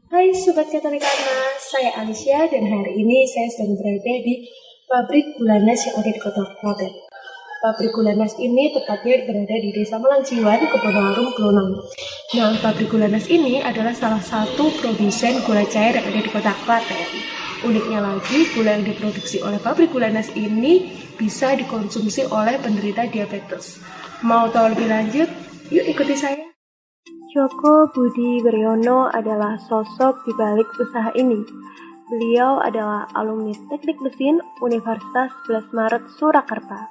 Hai Sobat Katolikana, saya Alicia dan hari ini saya sedang berada di pabrik gula Nas yang ada di Kota Klaten. Pabrik gula Nas ini tepatnya berada di Desa Melangciwan, Kebonarum, Klonong. Nah, pabrik gula Nas ini adalah salah satu produsen gula cair yang ada di Kota Klaten. Uniknya lagi, gula yang diproduksi oleh pabrik gula Nas ini bisa dikonsumsi oleh penderita diabetes. Mau tahu lebih lanjut? Yuk ikuti saya. Joko Budi Wiryono adalah sosok di balik usaha ini. Beliau adalah alumni Teknik Mesin Universitas 11 Maret Surakarta.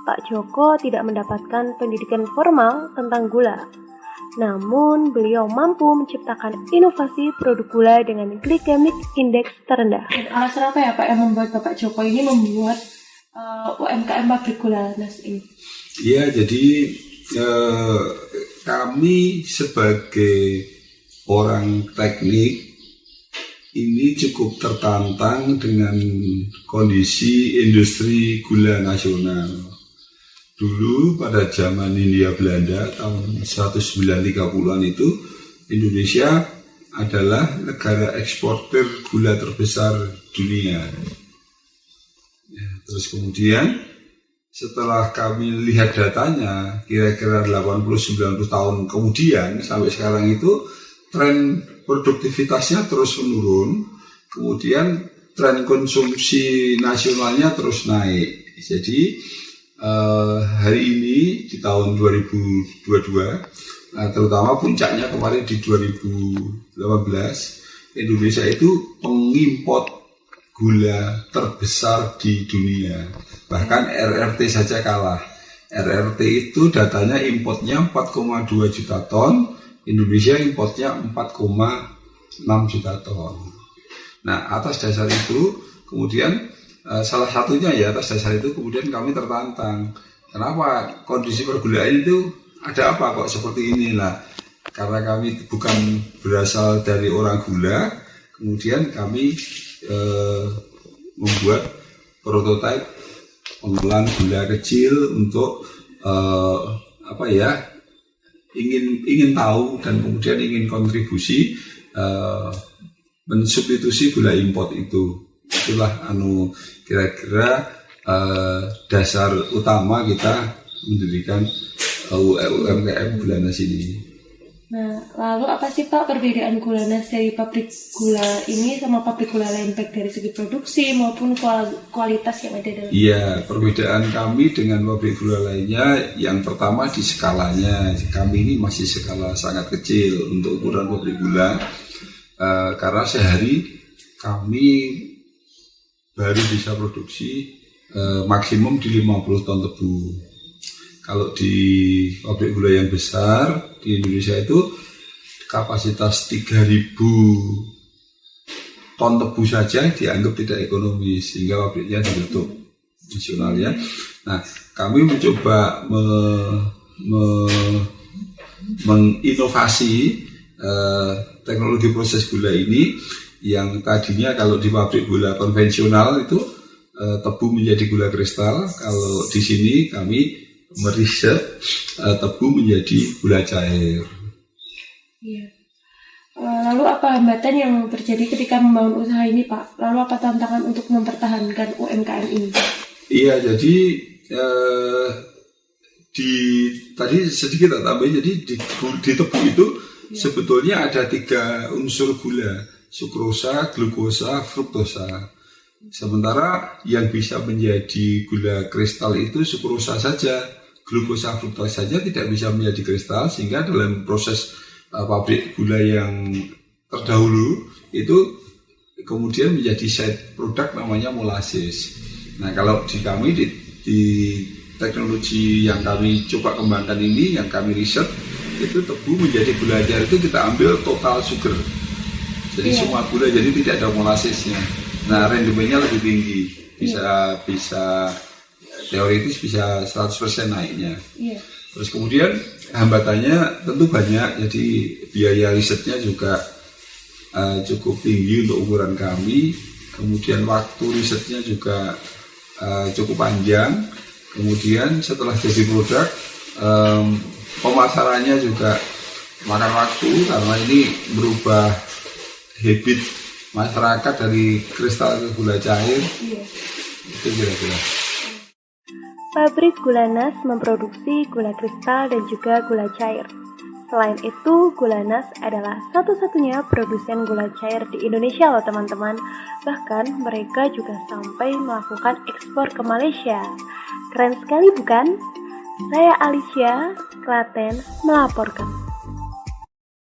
Pak Joko tidak mendapatkan pendidikan formal tentang gula. Namun, beliau mampu menciptakan inovasi produk gula dengan glycemic index terendah. Alasan apa ya Pak yang membuat Bapak Joko ini membuat UMKM pabrik gula Nas ini? Ya, jadi kami sebagai orang teknik ini cukup tertantang dengan kondisi industri gula nasional. Dulu pada zaman Hindia Belanda tahun 1930-an itu Indonesia adalah negara eksportir gula terbesar dunia. Ya, terus kemudian setelah kami lihat datanya, kira-kira 80-90 tahun kemudian sampai sekarang itu tren produktivitasnya terus menurun, kemudian tren konsumsi nasionalnya terus naik. Jadi hari ini di tahun 2022, terutama puncaknya kemarin di 2018, Indonesia itu pengimpor gula terbesar di dunia. Bahkan RRT saja kalah. RRT itu datanya importnya 4,2 juta ton, Indonesia importnya 4,6 juta ton. Nah, atas dasar itu kemudian salah satunya ya atas dasar itu kemudian kami tertantang. Kenapa kondisi pergulaan itu ada apa kok seperti inilah? Karena kami bukan berasal dari orang gula, kemudian kami membuat prototipe pengolahan gula kecil untuk ingin tahu dan kemudian ingin kontribusi mensubstitusi gula import itu. Itulah kira-kira dasar utama kita mendirikan UMKM Gula Nas ini. Nah, lalu apa sih Pak perbedaan gula Nas dari pabrik gula ini sama pabrik gula lain baik dari segi produksi maupun kualitas yang ada dalam? Iya, perbedaan kami dengan pabrik gula lainnya yang pertama di skalanya. Kami ini masih skala sangat kecil untuk ukuran pabrik gula karena sehari kami baru bisa produksi maksimum di 50 ton tebu. Kalau di pabrik gula yang besar di Indonesia itu kapasitas 3.000 ton tebu saja dianggap tidak ekonomis sehingga pabriknya ditutup nasionalnya. Nah, kami mencoba menginovasi teknologi proses gula ini yang tadinya kalau di pabrik gula konvensional itu tebu menjadi gula kristal. Kalau di sini kami meriset tebu menjadi gula cair. Iya. Lalu apa hambatan yang terjadi ketika membangun usaha ini Pak? Lalu apa tantangan untuk mempertahankan UMKM ini? Iya, jadi tadi sedikit tak tambahin. Jadi di tebu itu sebetulnya ada 3 unsur gula: sukrosa, glukosa, fruktosa. Sementara yang bisa menjadi gula kristal itu sukrosa saja. Glukosa, fruktosa saja tidak bisa menjadi kristal, sehingga dalam proses pabrik gula yang terdahulu itu kemudian menjadi side produk namanya molases. Nah, kalau di kami di teknologi yang kami coba kembangkan ini, yang kami riset, itu tebu menjadi gula cair itu kita ambil total sugar. Jadi semua gula, jadi tidak ada molasesnya. Nah, rendemennya lebih tinggi, bisa teoritis bisa 100% naiknya. Terus kemudian hambatannya tentu banyak, jadi biaya risetnya juga cukup tinggi untuk ukuran kami. Kemudian waktu risetnya juga cukup panjang. Kemudian setelah jadi produk, pemasarannya juga makan waktu karena ini merubah habit masyarakat dari kristal ke gula cair. Iya. Itu kira-kira. Pabrik Gula Nas memproduksi gula kristal dan juga gula cair. Selain itu, Gula Nas adalah satu-satunya produsen gula cair di Indonesia loh teman-teman. Bahkan mereka juga sampai melakukan ekspor ke Malaysia. Keren sekali bukan? Saya Alicia, Klaten, melaporkan.